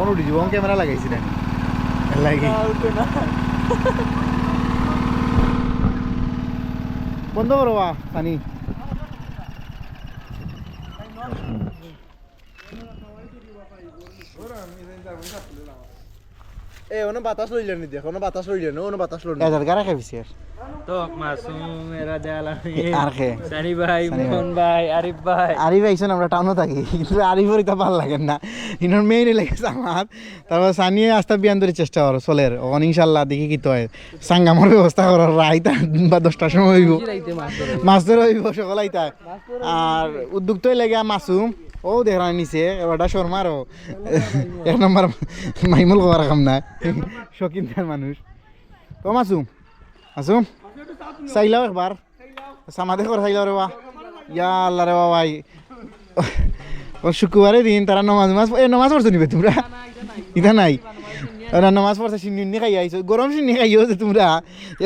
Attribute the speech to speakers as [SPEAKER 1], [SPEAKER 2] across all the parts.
[SPEAKER 1] তখন উঠি জীবন ক্যামেরা লাগাইছি না লাগি বন্ধ করো বা পানি এ ওনো বাতাস লইলেন নি দেখো ওনো বাতাস লইলেন ওনো বাতাস লইলেন এজার গারা খাইছি
[SPEAKER 2] তো মাসুম মেরা দেয়ালা
[SPEAKER 1] আর খে
[SPEAKER 2] সানি ভাই মোহন ভাই আরিফ ভাই
[SPEAKER 1] আরিফ আইসন আমরা টাউনও থাকি কিন্তু আরিফের এটা ভালো লাগে না ইনোর মেইনই লেগেছে আমার তারপর সানিয়ে আস্তে বিয়ান ধরে চেষ্টা করো চলের অন ইনশাল্লাহ দেখি কি তো হয় সাঙ্গামর ব্যবস্থা করো রাইতা বা 10টার সময় হইব মাছ ধরে হইব সকাল আইতা আর উদ্যোক্তই লাগে মাসুম ও দেখরা নিচে এবারটা শর্মারও এক নম্বর মাইমুল করার কাম না শকিনদার মানুষ তো মাসুম মাসুম চাইলাও একবার সামাদে করে চাইলাও রে বা ইয়া আল্লাহ রে ভাই ও শুক্রবারে দিন তারা নমাজ পড়ছো নিবে তোমরা ইটা নাই ওরা নমাজ পড়ছে সিন্নি খাই আইছো গরম সিন্নি খাইও যে তোমরা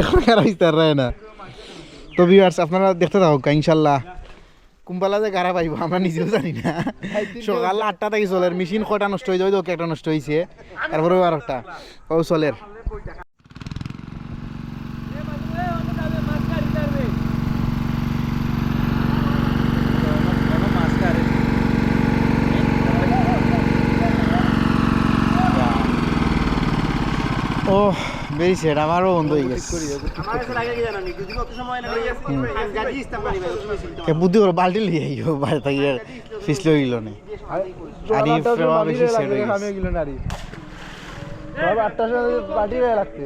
[SPEAKER 1] এখন আর ইস্তার রায় না তো ভিউয়ার্স আপনারা দেখতে থাকো ইনশাল্লাহ কুম্বালা যে গাড়া পাইব আমরা নিজেও জানি না সকাল 8টা থেকে চলের মেশিন কটা নষ্ট হয়ে যাবে ওকে একটা নষ্ট হয়েছে তারপরে আর একটা ও চলের ও বেরিয়েছে আমারও বন্ধ হয়ে গেছে বুদ্ধি করো বাল্টি লিয়ে আইও বাইরে থেকে ফিসলে হইল না আরিফ বেশি সেট হয়ে গেছে সব 8টার সময় বাল্টি গায়ে লাগতে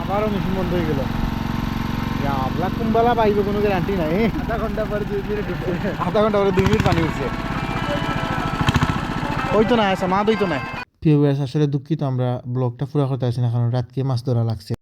[SPEAKER 1] আবারও মেশিন বন্ধ হয়ে গেল আপনার কুম্বালা পাইবে কোনো গ্যারান্টি নাই আধা ঘন্টা পরে 2 মিনিট পানি উঠছে হইতো না সমাদ হইতো না। প্রিয় ভিউয়ার্স আসলে দুঃখিত আমরা ব্লগটা পুরো করতে পারছি না কারণ রাতকে মাছ ধরা লাগছে।